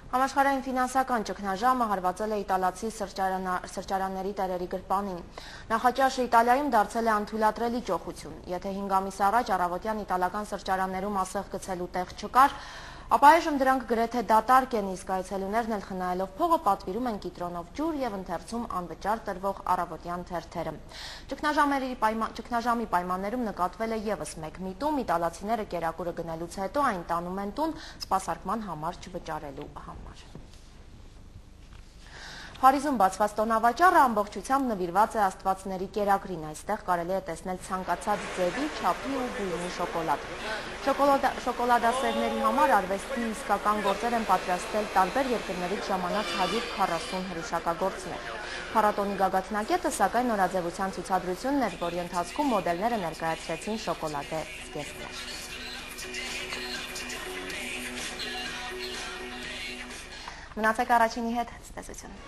Համաշխարհային ֆինանսական ճգնաժամը հարվածել է իտալացի սրճարանների տերերի գրպանին։ Նախաճաշը Իտալիայում դարձել է անթույլատրելի ճոխություն։ Եթե 5 ամիս առաջ առավոտյան իտալական սրճարաններում ասեղ գցելու տեղ չկար, ապա այժմ դրանք գրեթե դատարկ են, իսկ այցելուներն էլ խնայելով փողը պատվիրում են կիտրոնով ջուր եւ ընթերցում անվճար տրվող առավոտյան թերթերը։ Ճգնաժամի պայմաններում նկատվել է եւս մեկ միտում՝ իտալացիները կերակուրը գնելուց հետո այն տանում են տուն սպասարկման համար չվճարելու համար։ Փարիզում բացված տոնավաճառը ամբողջությամբ նվիրված է աստվածների կերակրին։ Այստեղ կարելի է տեսնել ցանկացած ձևի, չափի ու գույնի շոկոլադ։ Շոկոլադասերների համար արվեստի իսկական գործեր են պատրաստել տարբեր երկրներից ժամանած 140 հրուշակագործներ։ Փառատոնի գագաթնակետը, սակայն, նորաձևության ցուցադրությունն էր, որի ընթացքում մոդելները ներկայացրեցին շոկոլադե զգեստներ։ Մնացեք առաջինի հետ, ցտեսություն։